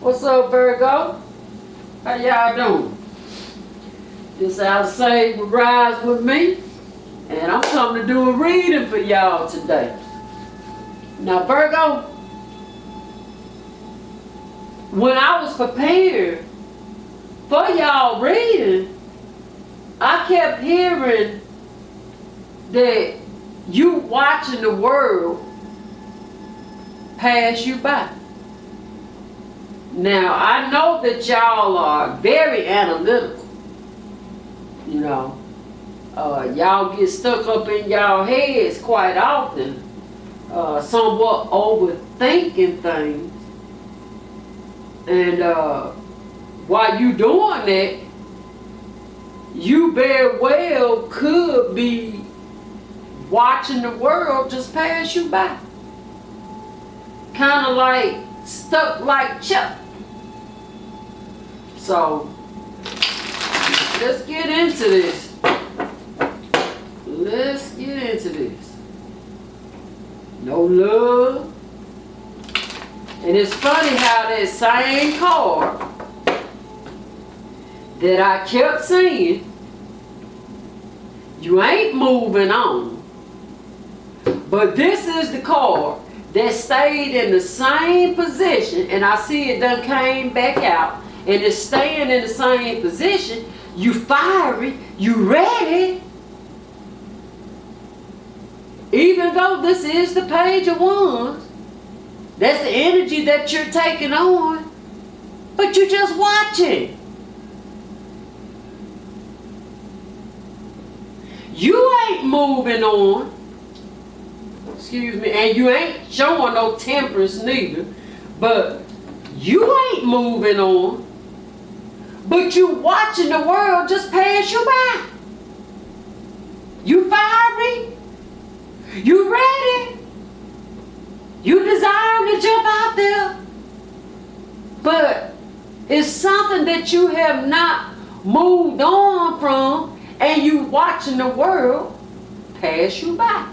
What's up, Virgo? How y'all doing? This out of Save will Rise with me, and I'm coming to do a reading for y'all today. Now, Virgo, when I was prepared for y'all reading, I kept hearing that you watching the world pass you by. Now, I know that y'all are very analytical. You know, y'all get stuck up in y'all heads quite often, somewhat overthinking things. And while you doing that, you very well could be watching the world just pass you by. Kind of like stuck like Chuck. So, let's get into this. Let's get into this. No love. And it's funny how that same card that I kept saying, you ain't moving on. But this is the card that stayed in the same position, and I see it done came back out, and it's staying in the same position. You fiery, you ready. Even though this is the Page of Wands, that's the energy that you're taking on, but you're just watching. You ain't moving on. Excuse me, and you ain't showing no temperance neither, but you ain't moving on, but you watching the world just pass you by. You fiery, you ready, you desire to jump out there, but it's something that you have not moved on from, and you watching the world pass you by.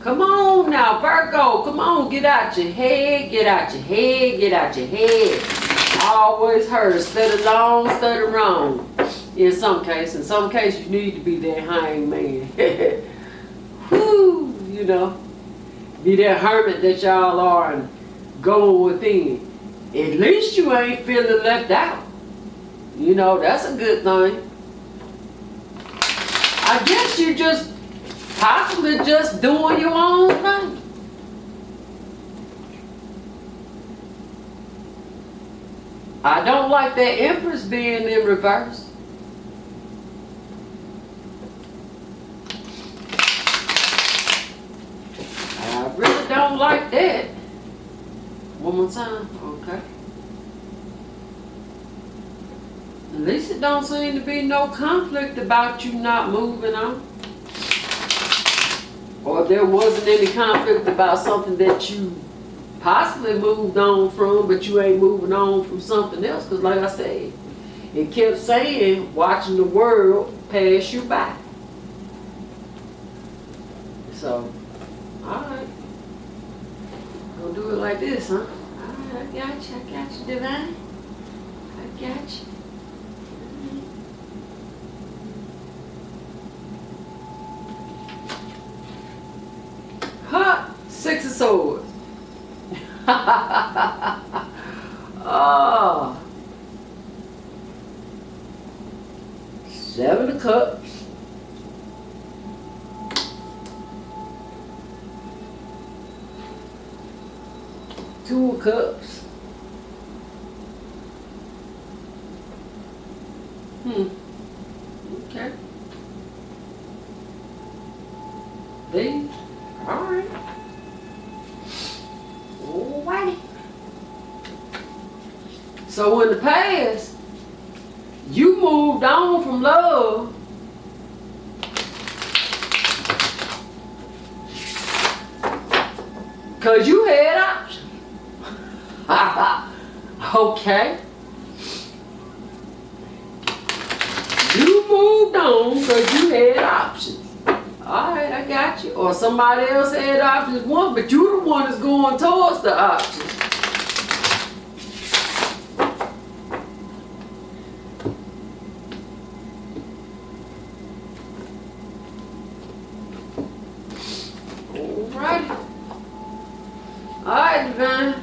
Come on now, Virgo, come on, get out your head, get out your head, get out your head. I always heard, study long, study wrong. In some cases you need to be that hangman. Whoo, you know, be that hermit that y'all are and go within. At least you ain't feeling left out. You know, that's a good thing. I guess you just possibly just doing your own thing. I don't like that Empress being in reverse. I really don't like that. One more time, okay. At least it don't seem to be no conflict about you not moving on. Or there wasn't any conflict about something that you possibly moved on from, but you ain't moving on from something else. Because like I said, it kept saying, watching the world pass you by. So, alright. Gonna do it like this, huh? Alright, I got you, Divine. I got you. Six of Swords. Oh. Seven of Cups. Two of Cups. Okay. These. All right. Alrighty. So in the past, you moved on from love because you had options. Okay. You moved on because you had options. Alright, I got you. Or somebody else had options one, but you the one that's going towards the options. Alright, divine.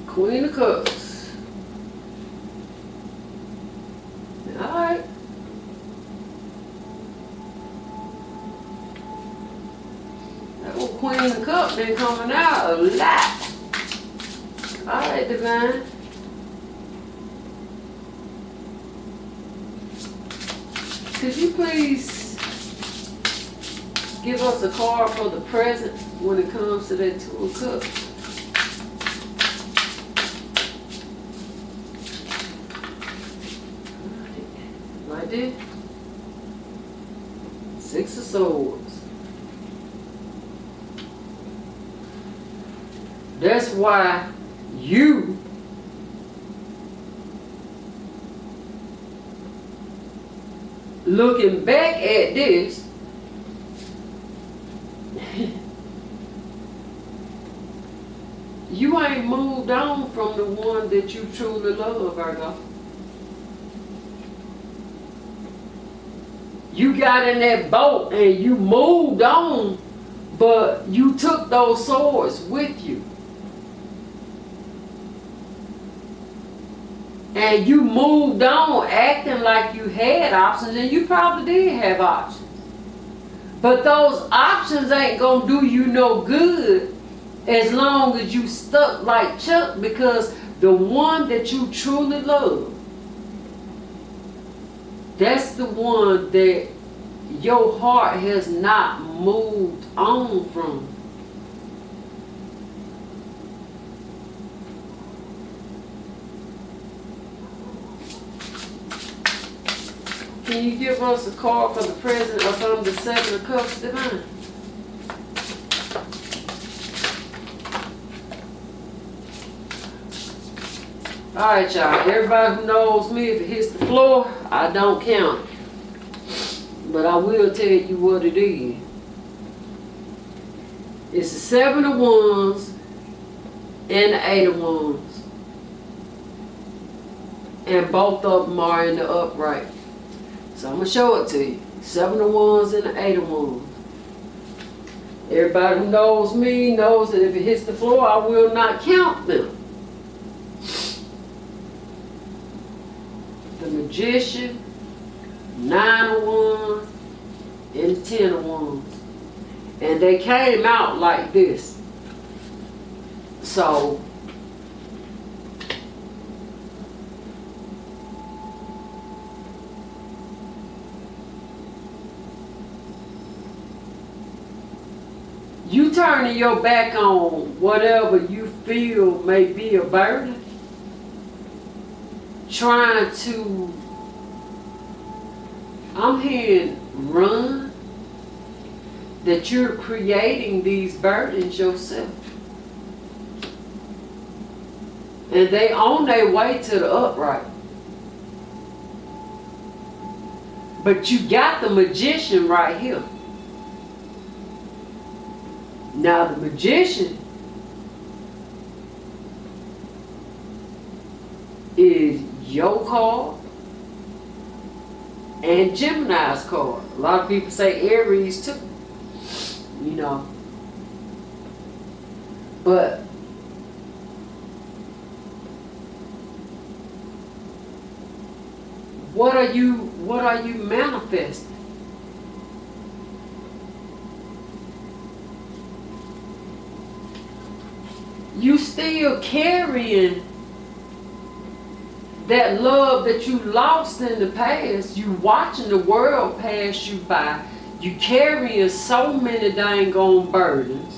Queen of Cups. Alright. That old Queen of Cups been coming out a lot. Alright, divine. Could you please give us a card for the present when it comes to that Two of Cups? Right there. Six of Swords. That's why you looking back at this, you ain't moved on from the one that you truly love, Virgo. You got in that boat and you moved on, but you took those swords with you. And you moved on acting like you had options, and you probably did have options. But those options ain't gonna do you no good as long as you stuck like Chuck, because the one that you truly love, that's the one that your heart has not moved on from. Can you give us a card for the present or from the Seven of Cups, divine? Alright, y'all. Everybody who knows me, if it hits the floor, I don't count. But I will tell you what it is. It's the Seven of Wands and the Eight of Wands. And both of them are in the upright. So I'm going to show it to you. Seven of Wands and the Eight of Wands. Everybody who knows me knows that if it hits the floor, I will not count them. The Magician, Nine of Wands, and Ten of Wands. And they came out like this. So you turning your back on whatever you feel may be a burden, trying to, I'm hearing run, that you're creating these burdens yourself. And they on their way to the upright. But you got the Magician right here. Now the Magician is your card and Gemini's card. A lot of people say Aries too, you know. But what are you manifesting? You still carrying that love that you lost in the past. You watching the world pass you by. You carrying so many dang on burdens.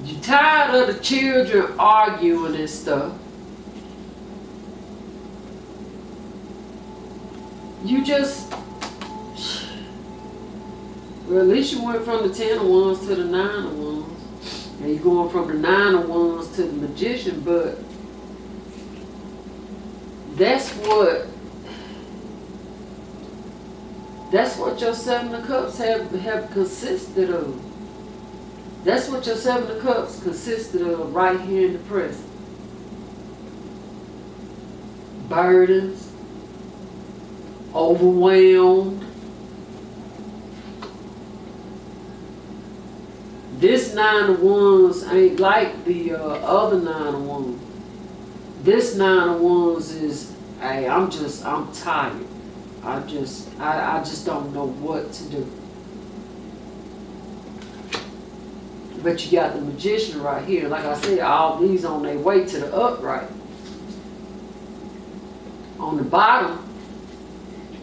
You tired of the children arguing and stuff. You just, well, at least you went from the Ten of Wands to the Nine of Wands. And you're going from the Nine of Wands to the Magician, but that's what your Seven of Cups have consisted of. That's what your Seven of Cups consisted of right here in the present. Burdens, overwhelmed. This 9 of Wands ain't like the other 9 of Wands. This 9 of Wands is, hey, I'm tired. I just don't know what to do. But you got the Magician right here. Like I said, all these on their way to the upright. On the bottom,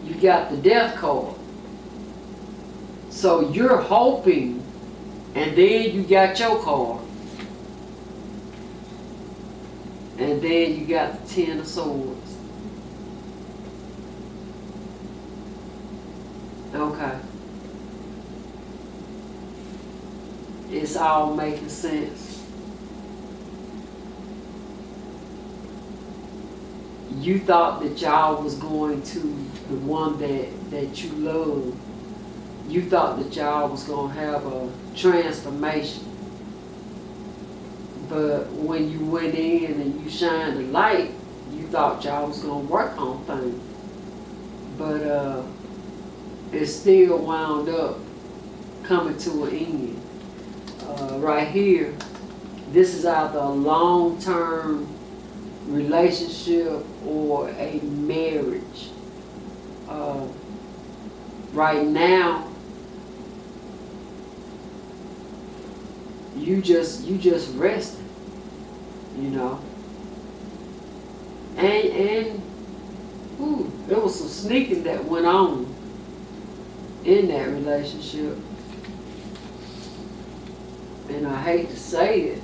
you got the Death card. So you're hoping, and then you got your card. And then you got the 10 of Swords. Okay. It's all making sense. You thought that y'all was going to the one that you love. You thought that y'all was going to have a transformation. But when you went in and you shined the light, you thought y'all was going to work on things. But it still wound up coming to an end. Right here, this is either a long-term relationship or a marriage. Right now, you just resting, you know. And ooh, there was some sneaking that went on in that relationship. And I hate to say it,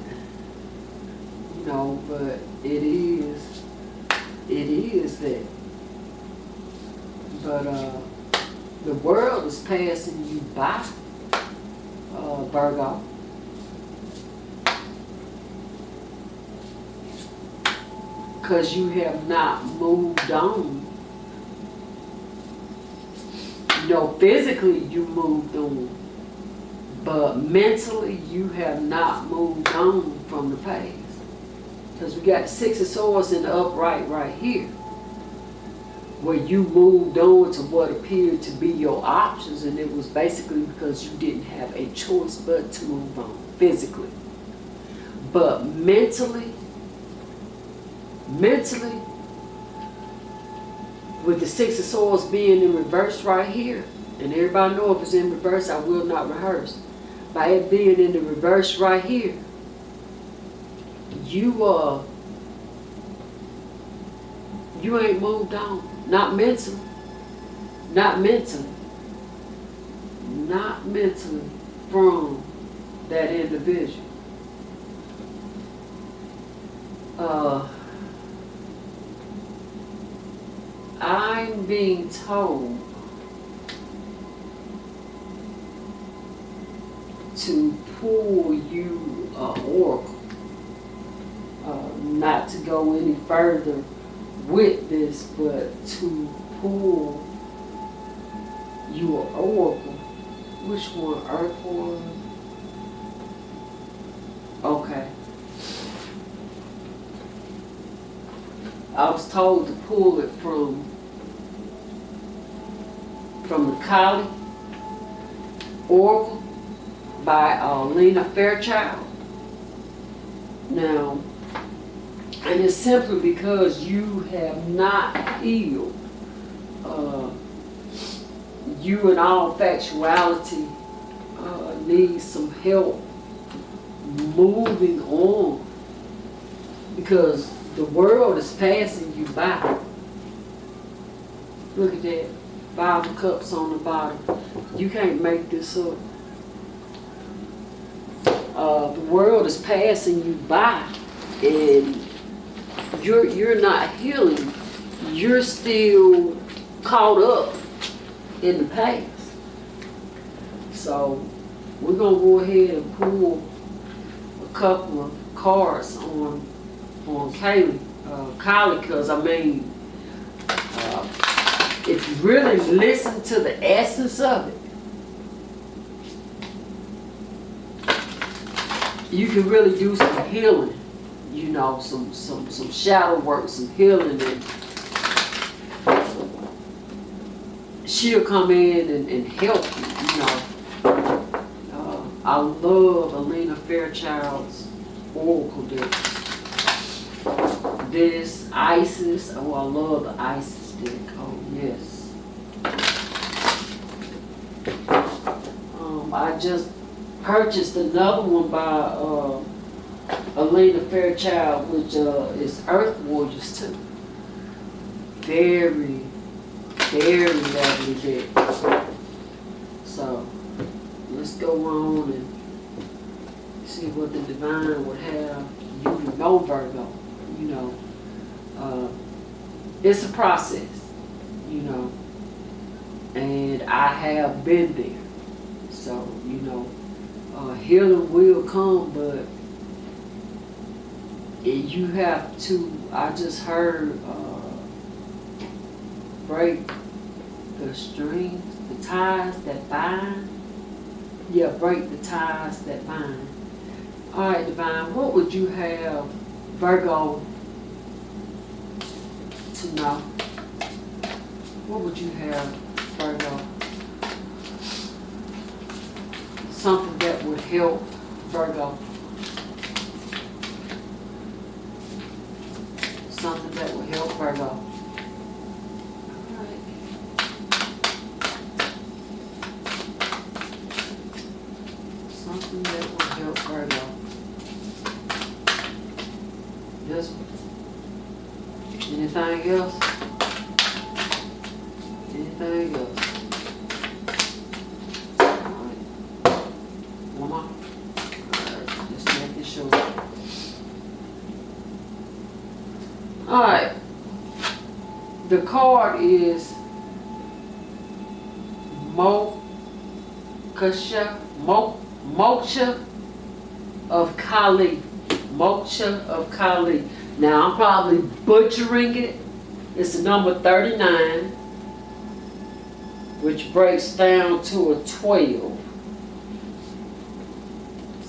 you know, but it is that. But the world is passing you by, Virgo. Because you have not moved on. You know, physically you moved on. But mentally, you have not moved on from the past. Because we got 6 of Swords in the upright right here. Where you moved on to what appeared to be your options. And it was basically because you didn't have a choice but to move on physically. But mentally, with the 6 of Swords being in reverse right here, and everybody know if it's in reverse, I will not rehearse. By it being in the reverse right here, you ain't moved on. Not mentally. Not mentally from that individual. I'm being told to pull you an oracle. Not to go any further with this, but to pull you an oracle. Which one? Earth one? Okay. I was told to pull it from the Kali Oracle by Lena Fairchild. Now, and it's simply because you have not healed. You in all factuality need some help moving on, because the world is passing you by. Look at that. 5 of Cups on the bottom. You can't make this up. The world is passing you by, and you're not healing. You're still caught up in the past. So we're gonna go ahead and pull a couple of cards on Kylie, because I mean, if you really listen to the essence of it, you can really do some healing, you know, some shadow work, some healing, she'll come in and help you, you know. I love Alina Fairchild's Oracle deck. This Isis, oh, I love the Isis deck. Oh, yes. I just purchased another one by Alina Fairchild, which is Earth Warriors too. Very, very lovely deck. So let's go on and see what the divine would have you to know, Virgo. You know, it's a process, you know, and I have been there. So, you know, healing will come, but you have to, I just heard, break the strings, the ties that bind. Yeah, break the ties that bind. All right, divine, what would you have Virgo to know? What would you have Virgo? Something that would help Virgo. Something that would help Virgo. All right. Something that would help Virgo. This one. Anything else? Anything else? Alright, the card is Moksha of Kali. Moksha of Kali. Now I'm probably butchering it. It's the number 39, which breaks down to a 12.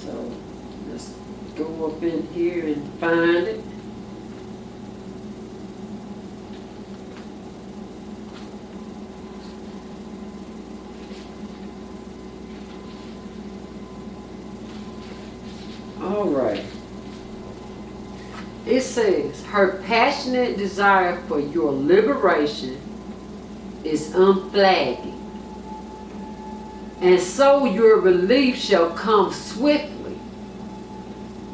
So let's go up in here and find it. All right. It says, her passionate desire for your liberation is unflagging, and so your relief shall come swiftly.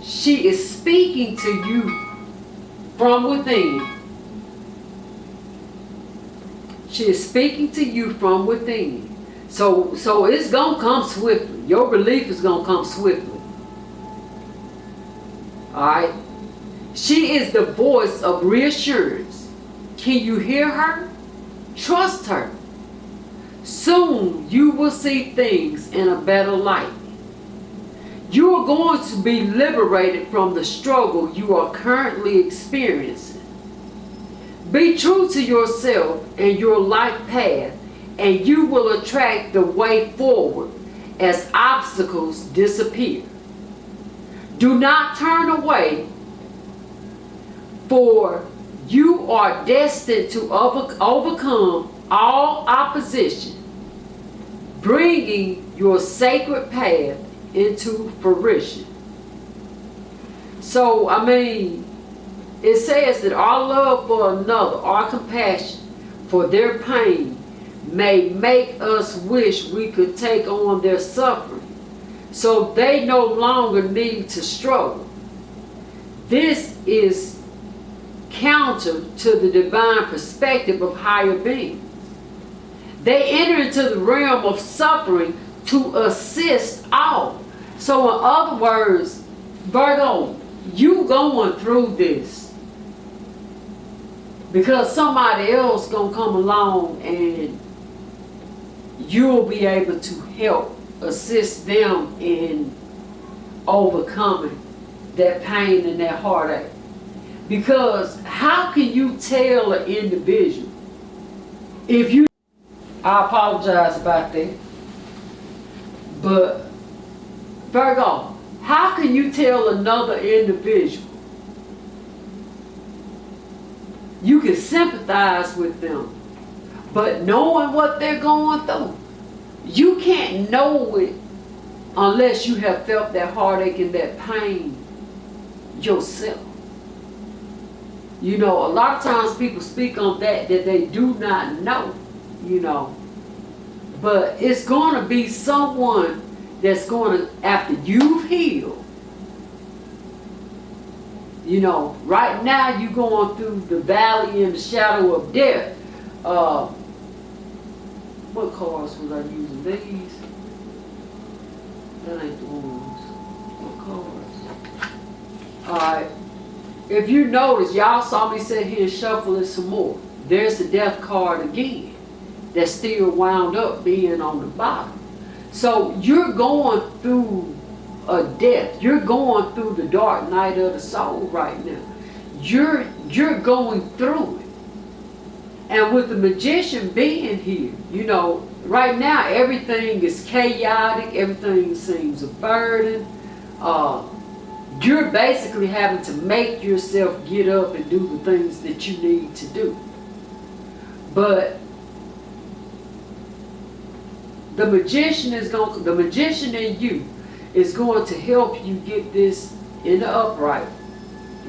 She is speaking to you from within. She is speaking to you from within. So it's going to come swiftly. Your relief is going to come swiftly. Alright? She is the voice of reassurance. Can you hear her? Trust her. Soon you will see things in a better light. You are going to be liberated from the struggle you are currently experiencing. Be true to yourself and your life path, and you will attract the way forward as obstacles disappear. Do not turn away, for you are destined to overcome all opposition, bringing your sacred path into fruition. So, I mean, it says that our love for another, our compassion for their pain, may make us wish we could take on their suffering, so they no longer need to struggle. This is counter to the divine perspective of higher beings. They enter into the realm of suffering to assist all. So in other words, Virgo, you going through this because somebody else gonna come along and you'll be able to help assist them in overcoming that pain and that heartache. Because how can you tell an individual if you, I apologize about that, but Virgo, how can you tell another individual? You can sympathize with them, But knowing what they're going through, you can't know it unless you have felt that heartache and that pain yourself. You know, a lot of times people speak on that they do not know, you know. But it's going to be someone that's going to, after you've healed, you know, right now you're going through the valley and the shadow of death. What cards was I using? These? That ain't the ones. What cards? Alright. If you notice, y'all saw me sit here and shuffle it some more. There's the death card again. That's still wound up being on the bottom. So you're going through a death. You're going through the dark night of the soul right now. You're going through it. And with the Magician being here, you know, right now everything is chaotic. Everything seems a burden. You're basically having to make yourself get up and do the things that you need to do. But the magician in you is going to help you get this in the upright,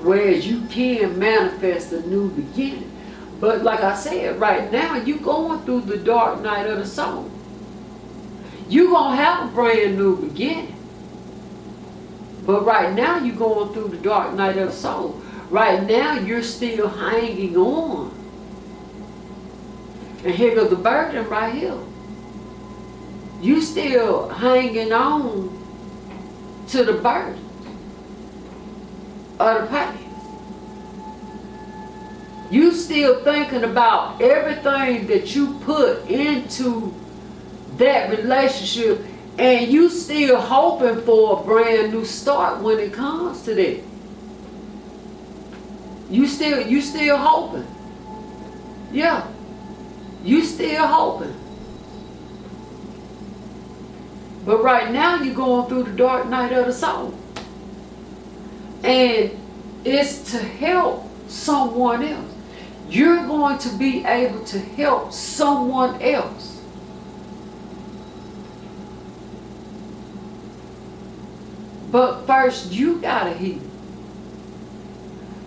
whereas you can manifest a new beginning. But like I said, right now you're going through the dark night of the soul. You're going to have a brand new beginning. But right now you're going through the dark night of the soul. Right now you're still hanging on. And here goes the burden right here. You still hanging on to the burden of the past. You still thinking about everything that you put into that relationship, and you still hoping for a brand new start when it comes to that. You still hoping. Yeah. You still hoping. But right now you're going through the dark night of the soul. And it's to help someone else. You're going to be able to help someone else. But first you gotta heal.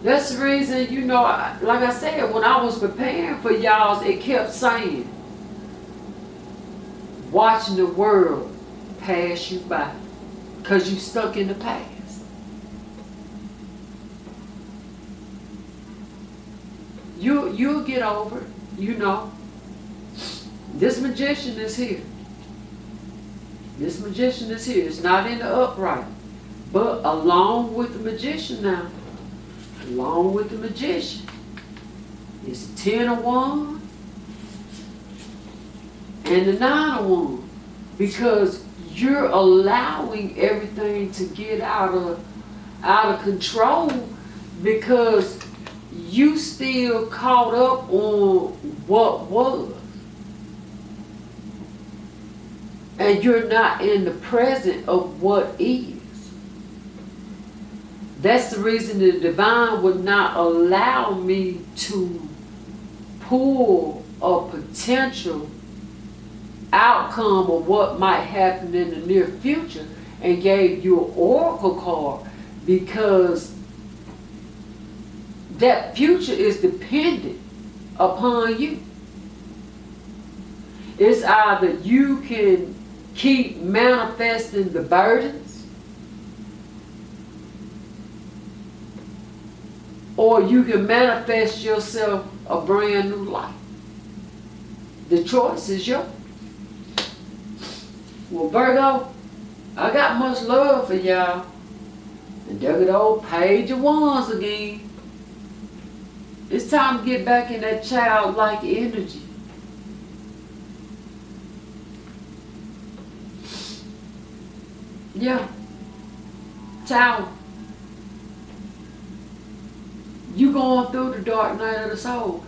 That's the reason, you know, like I said, when I was preparing for y'all, it kept saying, watching the world pass you by, because you stuck in the past. You'll get over it, you know. This magician is here. This magician is here. It's not in the upright. But along with the magician now, along with the magician, it's the 10 of Wands and the 9 of Wands. Because you're allowing everything to get out of control, because you still caught up on what was. And you're not in the present of what is. That's the reason the divine would not allow me to pull a potential outcome of what might happen in the near future and gave you an oracle card, because that future is dependent upon you. It's either you can keep manifesting the burdens, or you can manifest yourself a brand new life. The choice is yours. Well, Virgo, I got much love for y'all. And there go the old Page of Wands again. It's time to get back in that childlike energy. Yeah. Child. You going through the dark night of the soul.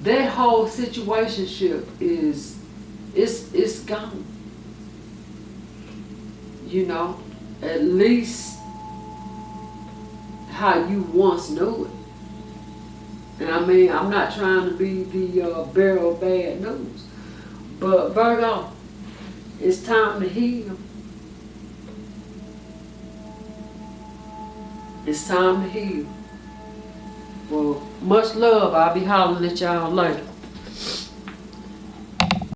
That whole situationship it's gone. You know, at least how you once knew it. And I mean, I'm not trying to be the bearer of bad news. But Virgo, it's time to heal. It's time to heal. Well, much love. I'll be hollering at y'all later.